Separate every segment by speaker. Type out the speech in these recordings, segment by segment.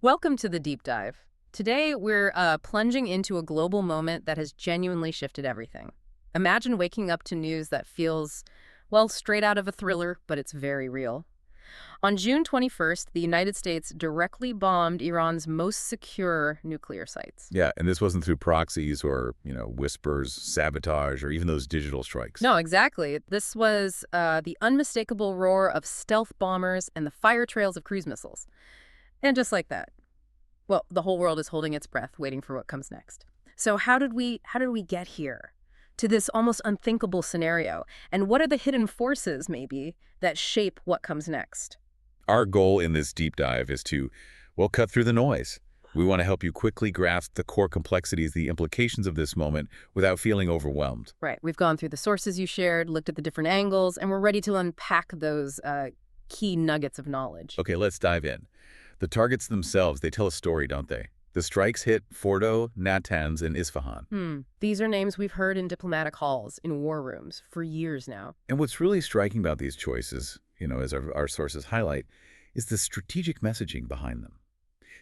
Speaker 1: Welcome to the deep dive. Today, we're plunging into a global moment that has genuinely shifted everything. Imagine waking up to news that feels, well, straight out of a thriller, but it's very real. On June 21st, the United States directly bombed Iran's most secure nuclear sites.
Speaker 2: Yeah, and this wasn't through proxies or, whispers, sabotage, or even those digital strikes.
Speaker 1: No, exactly. This was the unmistakable roar of stealth bombers and the fire trails of cruise missiles. And just like that, well, the whole world is holding its breath, waiting for what comes next. So how did we get here to this almost unthinkable scenario? And what are the hidden forces, maybe, that shape what comes next?
Speaker 2: Our goal in this deep dive is to, well, cut through the noise. We want to help you quickly grasp the core complexities, the implications of this moment without feeling overwhelmed.
Speaker 1: Right. We've gone through the sources you shared, looked at the different angles, and we're ready to unpack those key nuggets of knowledge.
Speaker 2: Okay, let's dive in. The targets themselves, they tell a story, don't they? The strikes hit Fordow, Natanz, and Isfahan.
Speaker 1: These are names we've heard in diplomatic halls, in war rooms, for years now.
Speaker 2: And what's really striking about these choices, as our sources highlight, is the strategic messaging behind them.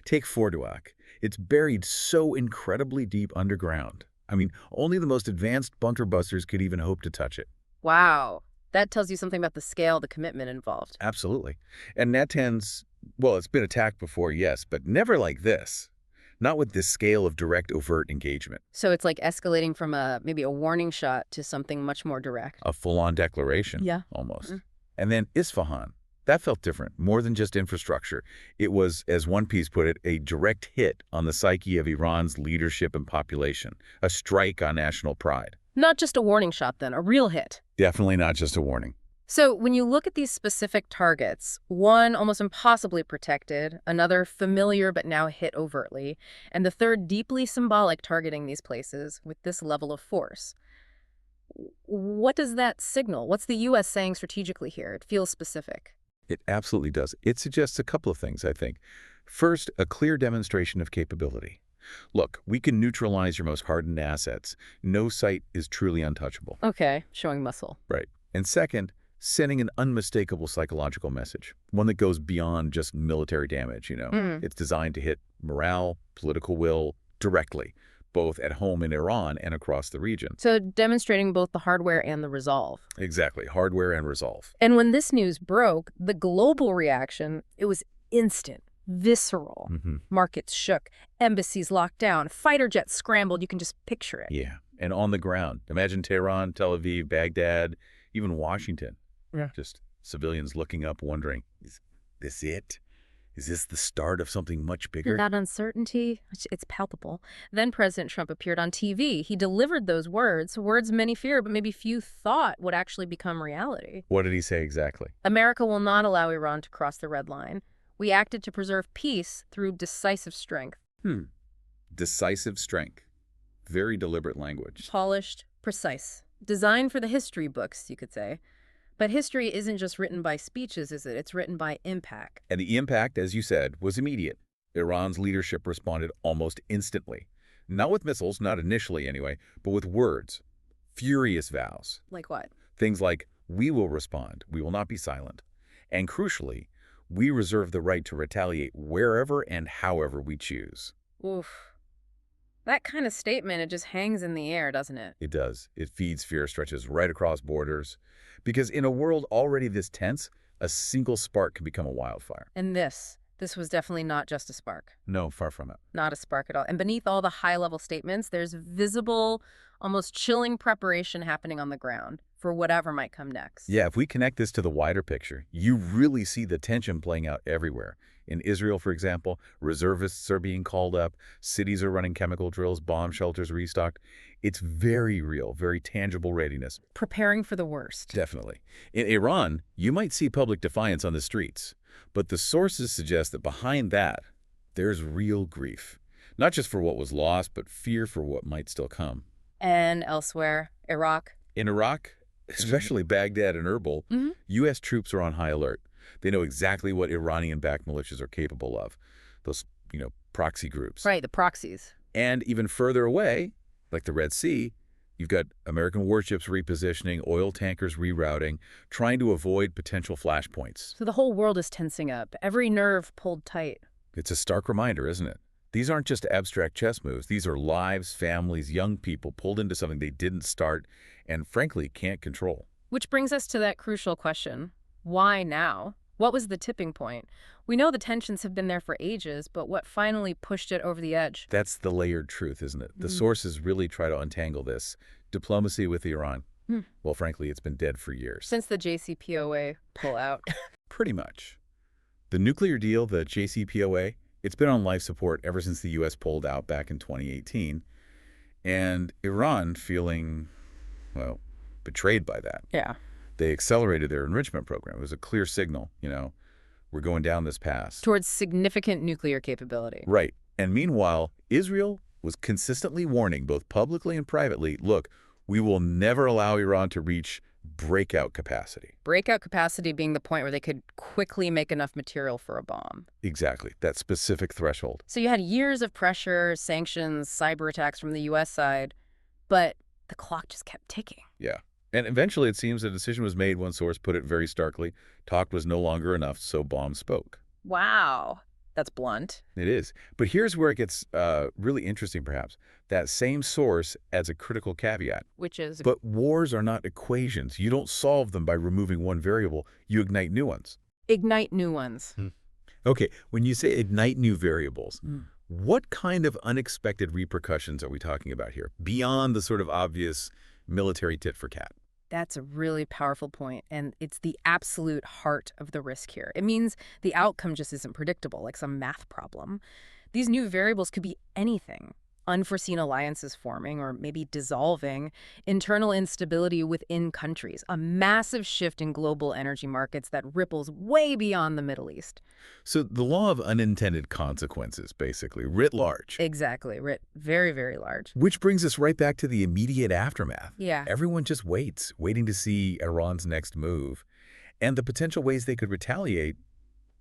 Speaker 2: Take Fordow. It's buried so incredibly deep underground. I mean, only the most advanced bunker busters could even hope to touch it.
Speaker 1: Wow. That tells you something about the scale, the commitment involved.
Speaker 2: Absolutely. And Natanz, well, it's been attacked before, yes, but never like this. Not with this scale of direct, overt engagement.
Speaker 1: So it's like escalating from maybe a warning shot to something much more direct.
Speaker 2: A full-on declaration,
Speaker 1: Yeah.
Speaker 2: almost. And then Isfahan, that felt different, more than just infrastructure. It was, as one piece put it, a direct hit on the psyche of Iran's leadership and population, a strike on national pride.
Speaker 1: Not just a warning shot, then, a real hit.
Speaker 2: Definitely not just a warning.
Speaker 1: So when you look at these specific targets, one almost impossibly protected, another familiar but now hit overtly, and the third deeply symbolic targeting these places with this level of force. What does that signal? What's the U.S. saying strategically here? It feels specific.
Speaker 2: It absolutely does. It suggests a couple of things, I think. First, a clear demonstration of capability. Look, we can neutralize your most hardened assets. No site is truly untouchable.
Speaker 1: Okay, showing muscle.
Speaker 2: Right. And second, sending an unmistakable psychological message, one that goes beyond just military damage, It's designed to hit morale, political will, directly, both at home in Iran and across the region.
Speaker 1: So demonstrating both the hardware and the resolve.
Speaker 2: Exactly, hardware and resolve.
Speaker 1: And when this news broke, the global reaction, it was instant, visceral. Markets shook, embassies locked down, fighter jets scrambled. You can just picture it.
Speaker 2: Yeah, and on the ground. Imagine Tehran, Tel Aviv, Baghdad, even Washington.
Speaker 1: Yeah.
Speaker 2: Just civilians looking up, wondering, is this it? Is this the start of something much bigger?
Speaker 1: That uncertainty, it's palpable. Then President Trump appeared on TV. He delivered those words many feared, but maybe few thought would actually become reality.
Speaker 2: What did he say exactly?
Speaker 1: America will not allow Iran to cross the red line. We acted to preserve peace through decisive strength.
Speaker 2: Decisive strength. Very deliberate language.
Speaker 1: Polished, precise. Designed for the history books, you could say. But history isn't just written by speeches, is it? It's written by impact.
Speaker 2: And the impact, as you said, was immediate. Iran's leadership responded almost instantly. Not with missiles, not initially anyway, but with words. Furious vows.
Speaker 1: Like what?
Speaker 2: Things like, we will respond, we will not be silent. And crucially, we reserve the right to retaliate wherever and however we choose.
Speaker 1: Oof. That kind of statement, it just hangs in the air, doesn't it?
Speaker 2: It does. It feeds fear, stretches right across borders. Because in a world already this tense, a single spark can become a wildfire.
Speaker 1: And this was definitely not just a spark.
Speaker 2: No, far from it.
Speaker 1: Not a spark at all. And beneath all the high-level statements, there's visible, almost chilling preparation happening on the ground for whatever might come next.
Speaker 2: Yeah, if we connect this to the wider picture, you really see the tension playing out everywhere. In Israel, for example, reservists are being called up, cities are running chemical drills, bomb shelters restocked. It's very real, very tangible readiness.
Speaker 1: Preparing for the worst.
Speaker 2: Definitely. In Iran, you might see public defiance on the streets, but the sources suggest that behind that, there's real grief. Not just for what was lost, but fear for what might still come.
Speaker 1: And elsewhere, Iraq.
Speaker 2: In Iraq, especially Baghdad and Erbil, U.S. troops are on high alert. They know exactly what Iranian-backed militias are capable of. Those, proxy groups.
Speaker 1: Right, the proxies.
Speaker 2: And even further away, like the Red Sea, you've got American warships repositioning, oil tankers rerouting, trying to avoid potential flashpoints.
Speaker 1: So the whole world is tensing up, every nerve pulled tight.
Speaker 2: It's a stark reminder, isn't it? These aren't just abstract chess moves. These are lives, families, young people pulled into something they didn't start and, frankly, can't control.
Speaker 1: Which brings us to that crucial question. Why now? What was the tipping point? We know the tensions have been there for ages, but what finally pushed it over the edge?
Speaker 2: That's the layered truth, isn't it? The sources really try to untangle this. Diplomacy with Iran. Well, frankly, it's been dead for years.
Speaker 1: Since the JCPOA pullout.
Speaker 2: Pretty much. The nuclear deal, the JCPOA, it's been on life support ever since the U.S. pulled out back in 2018. And Iran feeling, well, betrayed by that.
Speaker 1: Yeah.
Speaker 2: They accelerated their enrichment program. It was a clear signal, we're going down this path.
Speaker 1: Towards significant nuclear capability.
Speaker 2: Right. And meanwhile, Israel was consistently warning, both publicly and privately, look, we will never allow Iran to reach breakout capacity.
Speaker 1: Breakout capacity being the point where they could quickly make enough material for a bomb.
Speaker 2: Exactly. That specific threshold.
Speaker 1: So you had years of pressure, sanctions, cyber attacks from the U.S. side, but the clock just kept ticking.
Speaker 2: Yeah. And eventually, it seems a decision was made. One source put it very starkly. Talk was no longer enough, so bombs spoke.
Speaker 1: Wow. That's blunt.
Speaker 2: It is. But here's where it gets really interesting, perhaps. That same source adds a critical caveat.
Speaker 1: Which is...
Speaker 2: But wars are not equations. You don't solve them by removing one variable. You ignite new ones.
Speaker 1: Ignite new ones.
Speaker 2: Okay, when you say ignite new variables, what kind of unexpected repercussions are we talking about here, beyond the sort of obvious military tit for tat?
Speaker 1: That's a really powerful point, and it's the absolute heart of the risk here. It means the outcome just isn't predictable, like some math problem. These new variables could be anything. Unforeseen alliances forming or maybe dissolving, internal instability within countries, a massive shift in global energy markets that ripples way beyond the Middle East.
Speaker 2: So the law of unintended consequences, basically, writ large.
Speaker 1: Exactly, very, very large.
Speaker 2: Which brings us right back to the immediate aftermath.
Speaker 1: Yeah.
Speaker 2: Everyone just waits, waiting to see Iran's next move. And the potential ways they could retaliate,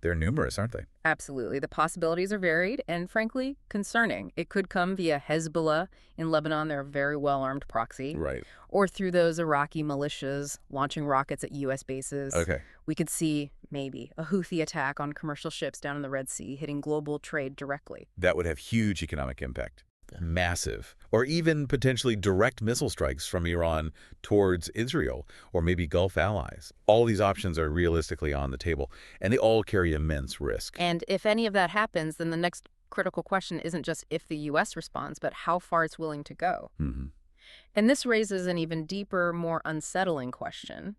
Speaker 2: they're numerous, aren't they?
Speaker 1: Absolutely. The possibilities are varied and, frankly, concerning. It could come via Hezbollah in Lebanon, they're a very well-armed proxy.
Speaker 2: Right.
Speaker 1: Or through those Iraqi militias launching rockets at U.S. bases.
Speaker 2: Okay.
Speaker 1: We could see, maybe, a Houthi attack on commercial ships down in the Red Sea, hitting global trade directly.
Speaker 2: That would have huge economic impact. Massive. Or even potentially direct missile strikes from Iran towards Israel or maybe Gulf allies. All these options are realistically on the table, and they all carry immense risk.
Speaker 1: And if any of that happens, then the next critical question isn't just if the U.S. responds, but how far it's willing to go. And this raises an even deeper, more unsettling question.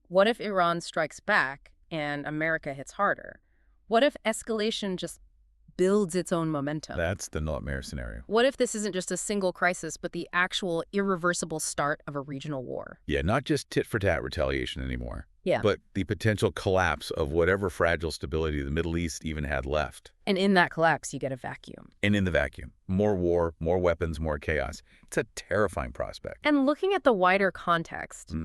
Speaker 1: What if Iran strikes back and America hits harder? What if escalation just builds its own momentum?
Speaker 2: That's the nightmare scenario.
Speaker 1: What if this isn't just a single crisis, but the actual irreversible start of a regional war?
Speaker 2: Yeah, not just tit-for-tat retaliation anymore.
Speaker 1: Yeah.
Speaker 2: But the potential collapse of whatever fragile stability the Middle East even had left.
Speaker 1: And in that collapse, you get a vacuum.
Speaker 2: And in the vacuum, more war, more weapons, more chaos. It's a terrifying prospect.
Speaker 1: And looking at the wider context,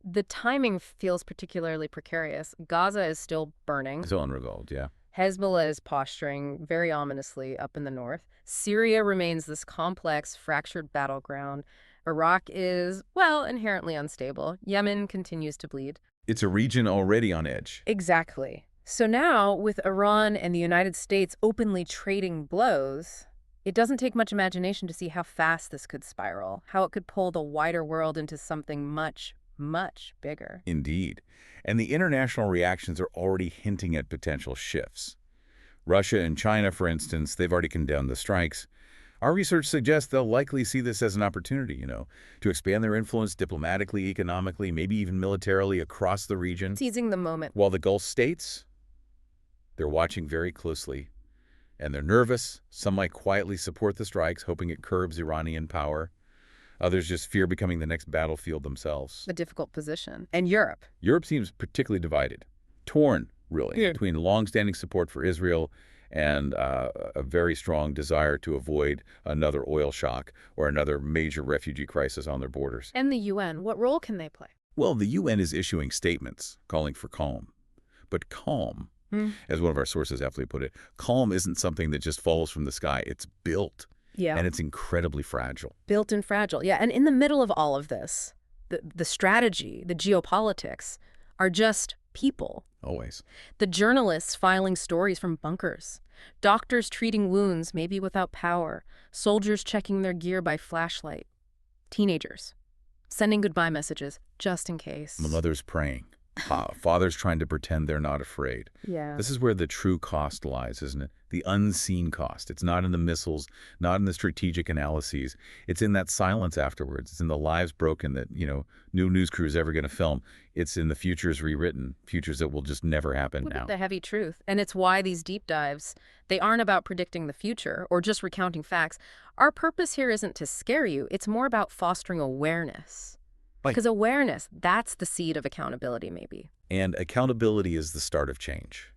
Speaker 1: the timing feels particularly precarious. Gaza is still burning.
Speaker 2: Still unresolved, yeah.
Speaker 1: Hezbollah is posturing very ominously up in the north. Syria remains this complex, fractured battleground. Iraq is, well, inherently unstable. Yemen continues to bleed.
Speaker 2: It's a region already on edge.
Speaker 1: Exactly. So now, with Iran and the United States openly trading blows, it doesn't take much imagination to see how fast this could spiral, how it could pull the wider world into something much, much bigger.
Speaker 2: Indeed. And the international reactions are already hinting at potential shifts. Russia and China, for instance, they've already condemned the strikes. Our research suggests they'll likely see this as an opportunity, to expand their influence diplomatically, economically, maybe even militarily across the region.
Speaker 1: Seizing the moment.
Speaker 2: While the Gulf states, they're watching very closely. And they're nervous. Some might quietly support the strikes, hoping it curbs Iranian power. Others just fear becoming the next battlefield themselves.
Speaker 1: A difficult position. And Europe.
Speaker 2: Europe seems particularly divided. Torn, really, between long-standing support for Israel and a very strong desire to avoid another oil shock or another major refugee crisis on their borders.
Speaker 1: And the UN, what role can they play?
Speaker 2: Well, the UN is issuing statements calling for calm. But calm, as one of our sources aptly put it, calm isn't something that just falls from the sky. It's built.
Speaker 1: Yeah.
Speaker 2: And it's incredibly fragile.
Speaker 1: Built and fragile. Yeah. And in the middle of all of this, the strategy, the geopolitics are just people.
Speaker 2: Always.
Speaker 1: The journalists filing stories from bunkers. Doctors treating wounds, maybe without power. Soldiers checking their gear by flashlight. Teenagers sending goodbye messages, just in case.
Speaker 2: Mothers praying. Fathers trying to pretend they're not afraid.
Speaker 1: Yeah.
Speaker 2: This is where the true cost lies, isn't it? The unseen cost. It's not in the missiles, not in the strategic analyses. It's in that silence afterwards. It's in the lives broken that, no news crew is ever going to film. It's in the futures rewritten, futures that will just never happen now.
Speaker 1: The heavy truth. And it's why these deep dives, they aren't about predicting the future or just recounting facts. Our purpose here isn't to scare you. It's more about fostering awareness. Because awareness, that's the seed of accountability, maybe.
Speaker 2: And accountability is the start of change.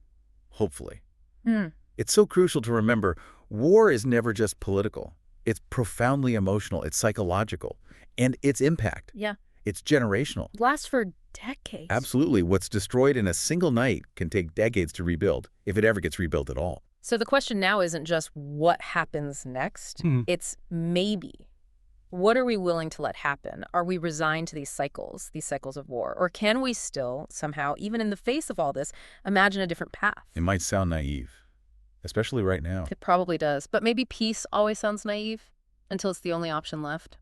Speaker 2: Hopefully.
Speaker 1: Mm.
Speaker 2: It's so crucial to remember, war is never just political. It's profoundly emotional. It's psychological. And its impact.
Speaker 1: Yeah.
Speaker 2: It's generational.
Speaker 1: Lasts for decades.
Speaker 2: Absolutely. What's destroyed in a single night can take decades to rebuild, if it ever gets rebuilt at all.
Speaker 1: So the question now isn't just what happens next. It's maybe. What are we willing to let happen? Are we resigned to these cycles of war? Or can we still, somehow, even in the face of all this, imagine a different path?
Speaker 2: It might sound naive, especially right now.
Speaker 1: It probably does. But maybe peace always sounds naive until it's the only option left.